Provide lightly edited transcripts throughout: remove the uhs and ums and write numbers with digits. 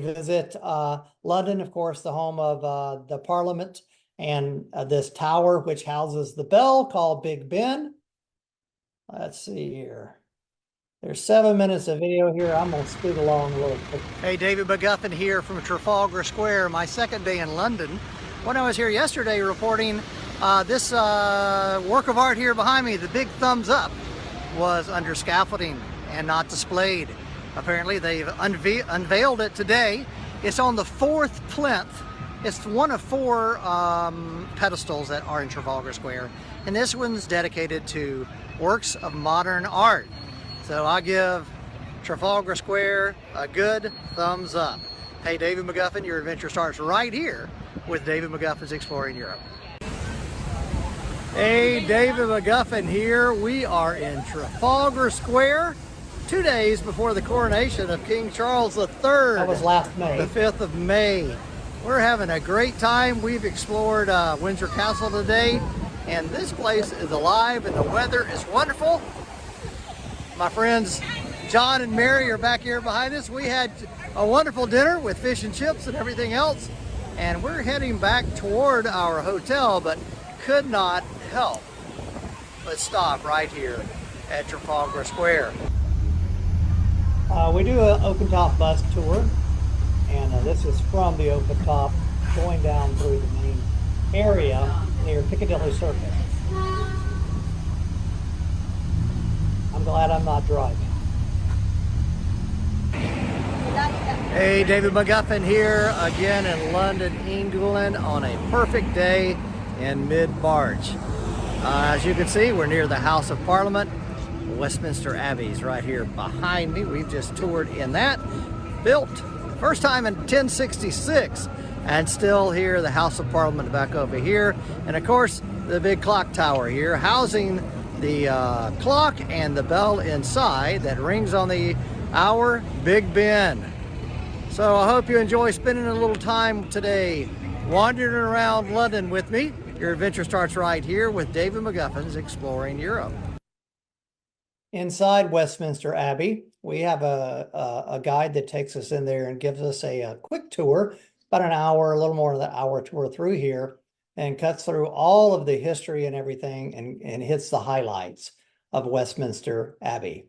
visit London, of course, the home of the Parliament, and this tower which houses the bell called Big Ben. Let's see here. There's 7 minutes of video here. I'm gonna scoot along real quick. Hey, David McGuffin here from Trafalgar Square, my second day in London. When I was here yesterday reporting this work of art here behind me, the big thumbs up, was under scaffolding and not displayed. Apparently they've unveiled it today. It's on the fourth plinth. It's one of four pedestals that are in Trafalgar Square, and this one's dedicated to works of modern art. So I give Trafalgar Square a good thumbs up. Hey, David McGuffin, your adventure starts right here with David McGuffin's Exploring Europe. Hey, David McGuffin here. We are in Trafalgar Square, 2 days before the coronation of King Charles III. That was last May. The 5th of May. We're having a great time. We've explored Windsor Castle today, and this place is alive and the weather is wonderful. My friends John and Mary are back here behind us. We had a wonderful dinner with fish and chips and everything else, and we're heading back toward our hotel, but could not help but stop right here at Trafalgar Square. We do an open top bus tour, and this is from the open top going down through the main area near Piccadilly Circus. I'm glad I'm not driving. Hey, David McGuffin here again in London, England on a perfect day in mid-March. As you can see, we're near the House of Parliament. Westminster Abbey's right here behind me. We've just toured in that. Built first time in 1066, and still here, the House of Parliament back over here. And of course, the big clock tower here, housing the clock and the bell inside that rings on the hour, Big Ben. So I hope you enjoy spending a little time today wandering around London with me. Your adventure starts right here with David McGuffin's Exploring Europe. Inside Westminster Abbey, we have a guide that takes us in there and gives us a quick tour, about an hour, a little more than an hour tour through here, and cuts through all of the history and everything and hits the highlights of Westminster Abbey.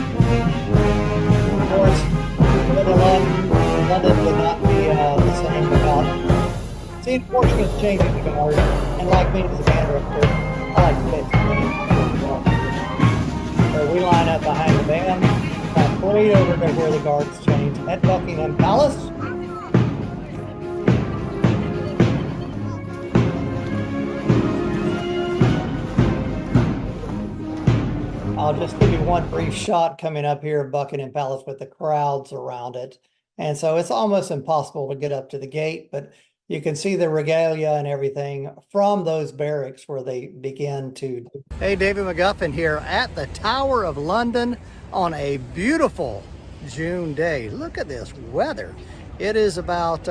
Of course, London would not be the same without seeing Portuguese changing the guard, and like me as a banner, of course, I like to fit. So we line up behind the van, parade over to where the guards change at Buckingham Palace. I'll just give you one brief shot coming up here of Buckingham Palace with the crowds around it. And so it's almost impossible to get up to the gate, but you can see the regalia and everything from those barracks where they begin to. Hey, David McGuffin here at the Tower of London on a beautiful June day. Look at this weather. It is about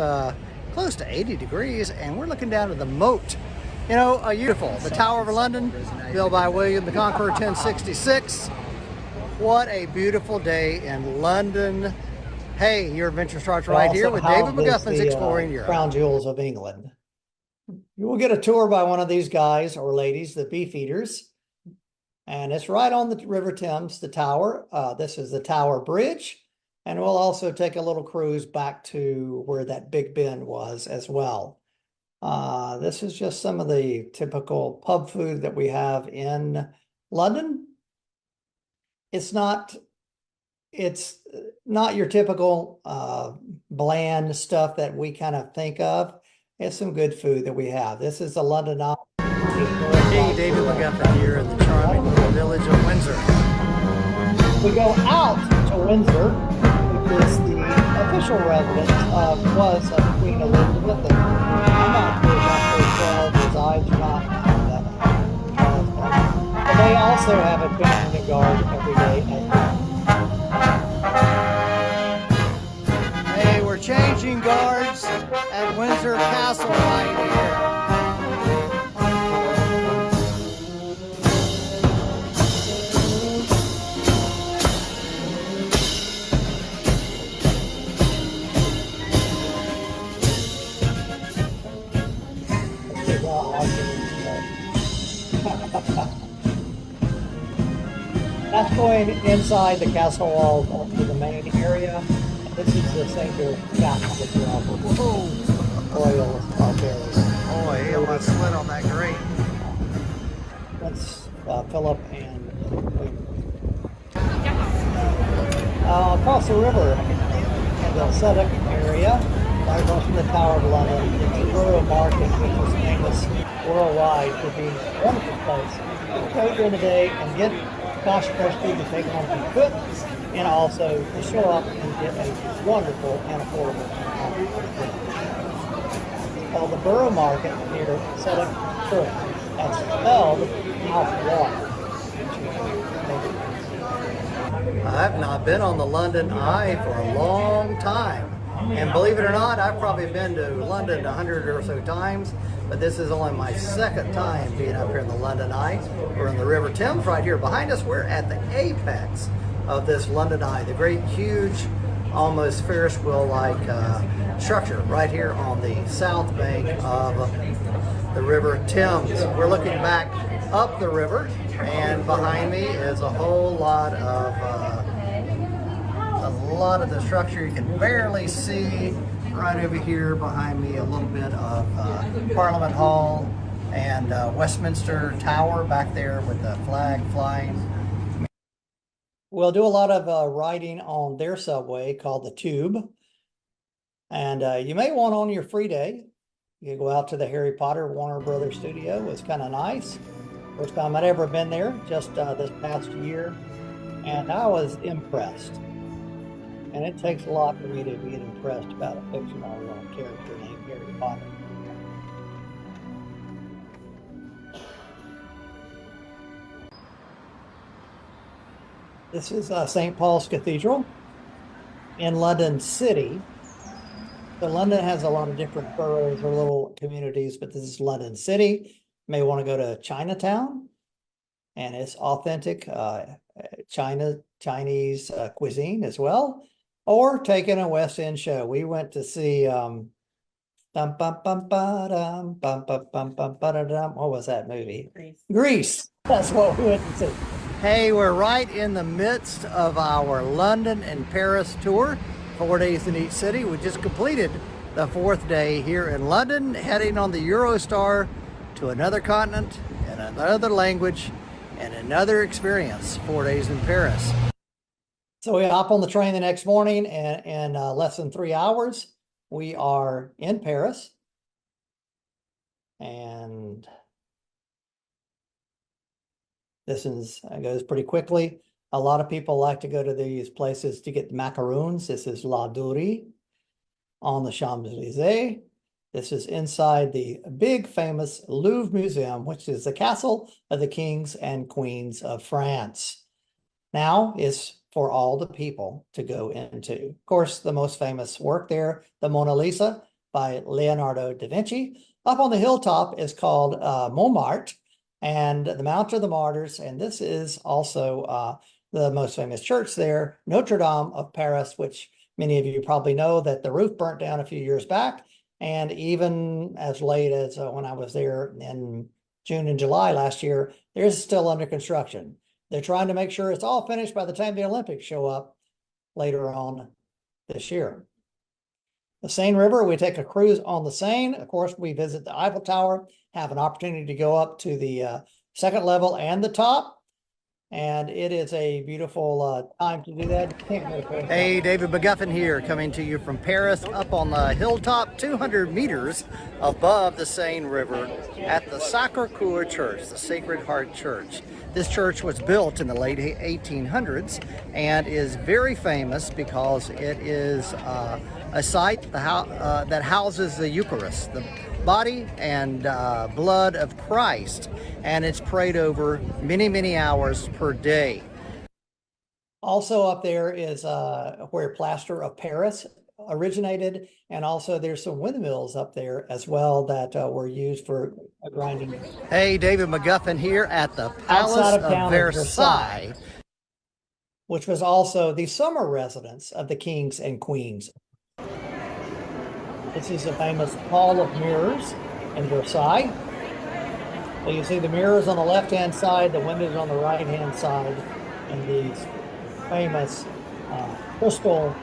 close to 80 degrees, and we're looking down at the moat. You know, beautiful. The Tower of London, built by William the Conqueror, 1066. What a beautiful day in London. Hey, your adventure starts right here with David McGuffin's Exploring Europe. Crown jewels of England. You will get a tour by one of these guys or ladies, the Beefeaters. And it's right on the River Thames, the tower. This is the Tower Bridge. And we'll also take a little cruise back to where that Big Ben was as well. This is just some of the typical pub food that we have in London. It's not your typical bland stuff that we kind of think of. It's some good food that we have. This is the London Eye. Hey, David McGuffin here in the charming little village of Windsor. We go out to Windsor, which is the official residence was of Queen Elizabeth. And I'm not sure if Dr. resides or not. But they also have a family guard every day as well. Hey, we're changing guards at Windsor Castle right here. going inside the castle wall to the main area. This is the St. George Castle as well. Whoa. Royals are buried. Boy, he almost slid on that grate. That's Philip and across the river in the Southwark area, right across from the Tower of London, it's the Borough Market, which is famous worldwide for being a wonderful place. Go during the day and get fresh food to take home from cook, and also to show up and get a wonderful and affordable called the Borough Market near Southwark Church. That's spelled mouthwater. I've not been on the London Eye for a long time. And believe it or not, I've probably been to London 100 or so times, but this is only my second time being up here in the London Eye. We're in the River Thames right here behind us. We're at the apex of this London Eye, the great, huge, almost Ferris wheel-like structure right here on the south bank of the River Thames. We're looking back up the river, and behind me is a whole lot of the structure. You can barely see right over here behind me a little bit of Parliament Hall and Westminster Tower back there with the flag flying. We'll do a lot of riding on their subway called the Tube. And you may want on your free day, you go out to the Harry Potter Warner Brothers studio. It's kind of nice. First time I'd ever been there, just this past year. And I was impressed. And it takes a lot for me to be impressed about a fictional character named Harry Potter. This is St. Paul's Cathedral in London City. So London has a lot of different boroughs or little communities, but this is London City. You may want to go to Chinatown, and it's authentic Chinese cuisine as well. Or taking a West End show. We went to see what was that movie? Grease. That's what we went to see. Hey, we're right in the midst of our London and Paris tour. 4 days in each city. We just completed the 4th day here in London, heading on the Eurostar to another continent and another language and another experience. 4 days in Paris. So we hop on the train the next morning, and in less than 3 hours, we are in Paris. And this goes pretty quickly. A lot of people like to go to these places to get macaroons. This is La Doury on the Champs-Élysées. This is inside the big famous Louvre Museum, which is the castle of the kings and queens of France. Now it's for all the people to go into. Of course, the most famous work there, the Mona Lisa by Leonardo da Vinci. Up on the hilltop is called Montmartre, and the Mount of the Martyrs. And this is also the most famous church there, Notre Dame of Paris, which many of you probably know that the roof burnt down a few years back. And even as late as when I was there in June and July last year, there's still under construction. They're trying to make sure it's all finished by the time the Olympics show up later on this year. The Seine River, we take a cruise on the Seine. Of course, we visit the Eiffel Tower, have an opportunity to go up to the second level and the top. And it is a beautiful time to do that. Hey, David McGuffin here, coming to you from Paris, up on the hilltop 200 meters above the Seine River at the Sacré-Cœur Church, the Sacred Heart Church. This church was built in the late 1800s and is very famous because it is a site that houses the Eucharist, the body and blood of Christ, and it's prayed over many, many hours per day. Also up there is where plaster of Paris originated, and also there's some windmills up there as well that were used for grinding. Hey, David McGuffin here at the Palace of Versailles, which was also the summer residence of the kings and queens. This is the famous Hall of Mirrors in Versailles. So you see the mirrors on the left-hand side, the windows on the right-hand side, and these famous crystal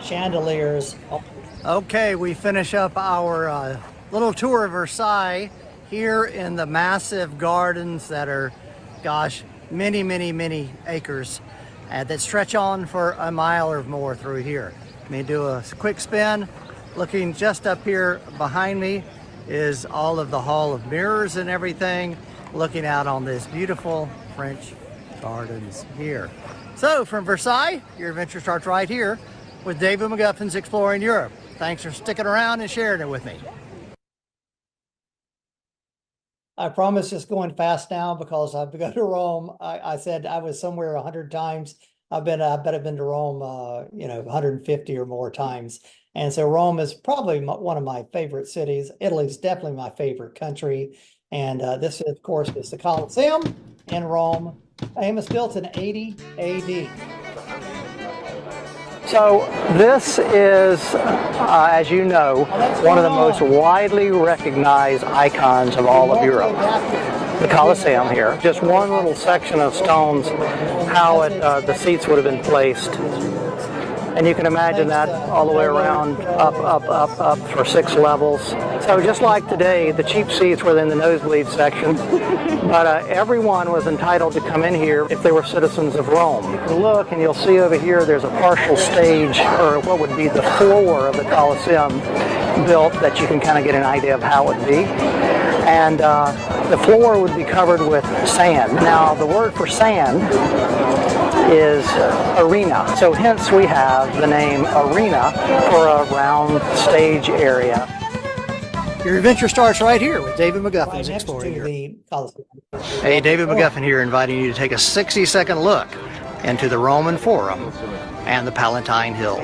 chandeliers. Okay, we finish up our little tour of Versailles here in the massive gardens that are, gosh, many, many, many acres that stretch on for a mile or more through here. Let me do a quick spin. Looking just up here behind me is all of the Hall of Mirrors and everything, looking out on this beautiful French gardens here. So from Versailles, your adventure starts right here with David McGuffin's Exploring Europe. Thanks for sticking around and sharing it with me. I promise it's going fast now because I've been to Rome. I said I was somewhere 100 times. I bet I've been to Rome, 150 or more times. And so Rome is probably one of my favorite cities. Italy's definitely my favorite country. And this, of course, is the Colosseum in Rome. Famous, built in 80 AD. So this is, as you know, one of the most widely recognized icons of all of Europe. The Colosseum here. Just one little section of stones, how the seats would have been placed. And you can imagine that all the way around, up for 6 levels. So just like today, the cheap seats were in the nosebleed section, but everyone was entitled to come in here if they were citizens of Rome. You can look and you'll see over here there's a partial stage, or what would be the floor of the Colosseum built, that you can kind of get an idea of how it would be. And the floor would be covered with sand. Now the word for sand is arena. So hence we have the name arena for a round stage area. Your adventure starts right here with David McGuffin's Exploring Europe. Hey, David McGuffin here, inviting you to take a 60-second look into the Roman Forum and the Palatine Hill.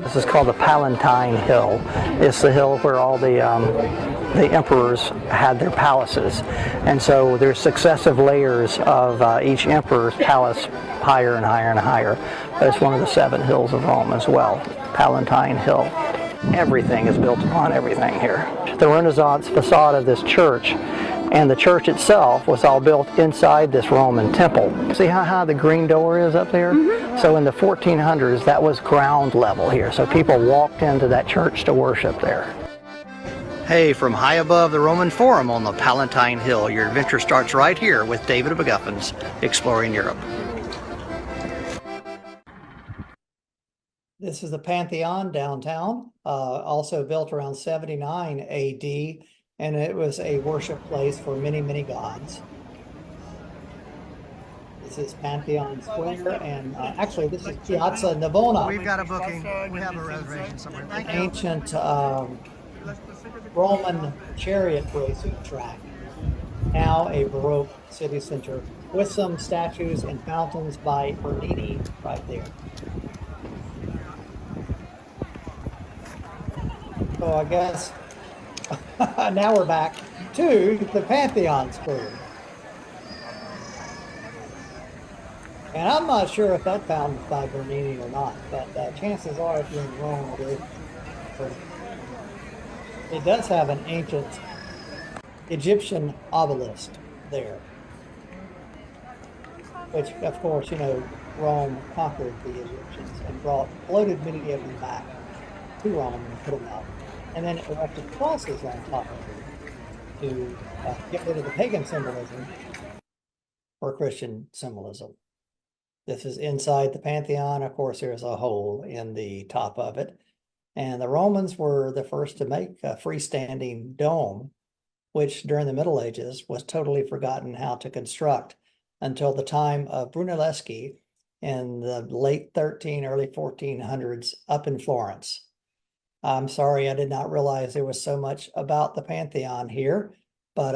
This is called the Palatine Hill. It's the hill where all the emperors had their palaces. And so there's successive layers of each emperor's palace, higher and higher and higher. But it's one of the 7 hills of Rome as well, Palatine Hill. Everything is built upon everything here. The Renaissance facade of this church, and the church itself, was all built inside this Roman temple. See how high the green door is up there? Mm-hmm. So in the 1400s, that was ground level here. So people walked into that church to worship there. Hey, from high above the Roman Forum on the Palatine Hill, your adventure starts right here with David McGuffin's Exploring Europe. This is the Pantheon downtown, also built around 79 AD. And it was a worship place for many, many gods. This is Pantheon Square, and actually this is Piazza Navona. We've got a booking. We have a reservation somewhere. Thank you. Ancient Roman chariot racing track. Now a Baroque city center with some statues and fountains by Bernini right there. So I guess now we're back to the Pantheon Square. And I'm not sure if that fountain's by Bernini or not, but chances are if you're in Rome, it does have an ancient Egyptian obelisk there. Which, of course, Rome conquered the Egyptians and floated many of them back to Rome and put them up. And then erected crosses on top of it to get rid of the pagan symbolism for Christian symbolism. This is inside the Pantheon. Of course, there's a hole in the top of it. And the Romans were the first to make a freestanding dome, which during the Middle Ages was totally forgotten how to construct until the time of Brunelleschi in the late 1300s, early 1400s up in Florence. I'm sorry, I did not realize there was so much about the Pantheon here, but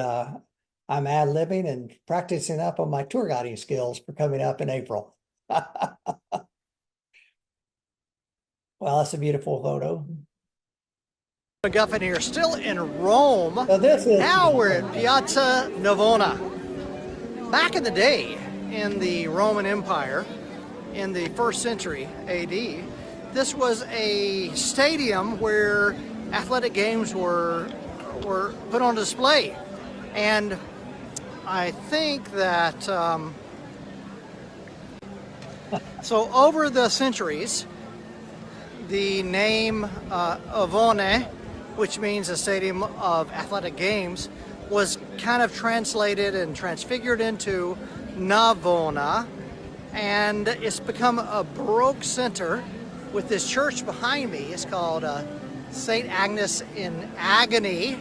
I'm ad-libbing and practicing up on my tour guiding skills for coming up in April. Well, that's a beautiful photo. McGuffin here, still in Rome. So now we're at Piazza Navona. Back in the day, in the Roman Empire, in the 1st century AD, this was a stadium where athletic games were put on display. And I think that, so over the centuries, the name Avone, which means a stadium of athletic games, was kind of translated and transfigured into Navona, and it's become a Baroque center with this church behind me. It's called St. Agnes in Agony,